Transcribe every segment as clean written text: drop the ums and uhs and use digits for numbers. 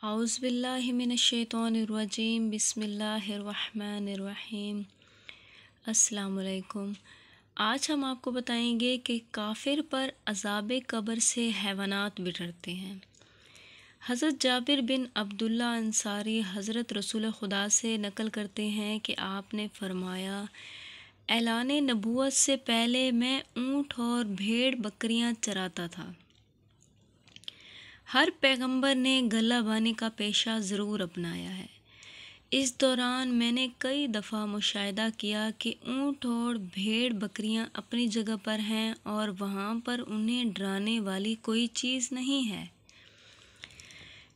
اعوذ باللہ من الشیطان الرجیم بسم اللہ الرحمن الرحیم۔ السلام علیکم۔ آج ہم آپ کو بتائیں گے کہ کافر پر عذاب قبر سے حیوانات بٹھرتے ہیں۔ حضرت جابر بن عبداللہ انصاری حضرت رسول خدا سے نقل کرتے ہیں کہ آپ نے فرمایا، اعلان نبوت سے پہلے میں اونٹ اور بھیڑ بکریاں چراتا تھا۔ ہر پیغمبر نے غلہ بانی کا پیشہ ضرور اپنایا ہے۔ اس دوران میں نے کئی دفعہ مشاہدہ کیا کہ اونٹ اور بھیڑ بکریاں اپنی جگہ پر ہیں اور وہاں پر انہیں ڈرانے والی کوئی چیز نہیں ہے،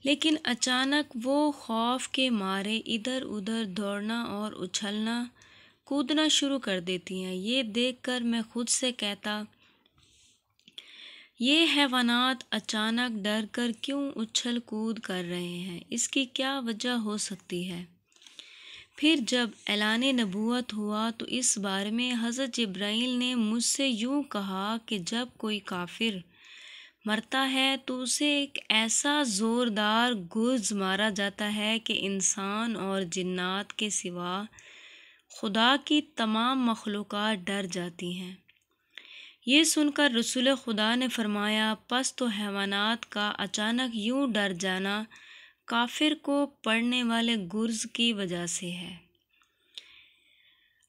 لیکن اچانک وہ خوف کے مارے ادھر ادھر دوڑنا اور اچھلنا کودنا شروع کر دیتی ہیں۔ یہ دیکھ کر میں خود سے کہتا، یہ حیوانات اچانک ڈر کر کیوں اچھل کود کر رہے ہیں؟ اس کی کیا وجہ ہو سکتی ہے؟ پھر جب اعلان نبوت ہوا تو اس بارے میں حضرت جبرائیل نے مجھ سے یوں کہا کہ جب کوئی کافر مرتا ہے تو اسے ایک ایسا زوردار گرز مارا جاتا ہے کہ انسان اور جنات کے سوا خدا کی تمام مخلوقات ڈر جاتی ہیں۔ یہ سن کر رسول خدا نے فرمایا، پس تو حیوانات کا اچانک یوں ڈر جانا کافر کو پڑنے والے گرز کی وجہ سے ہے۔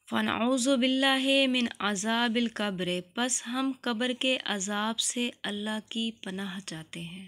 فَنَعُوذُ بِاللَّهِ مِنْ عَذَابِ الْقَبْرِ، پس ہم قبر کے عذاب سے اللہ کی پناہ چاہتے ہیں۔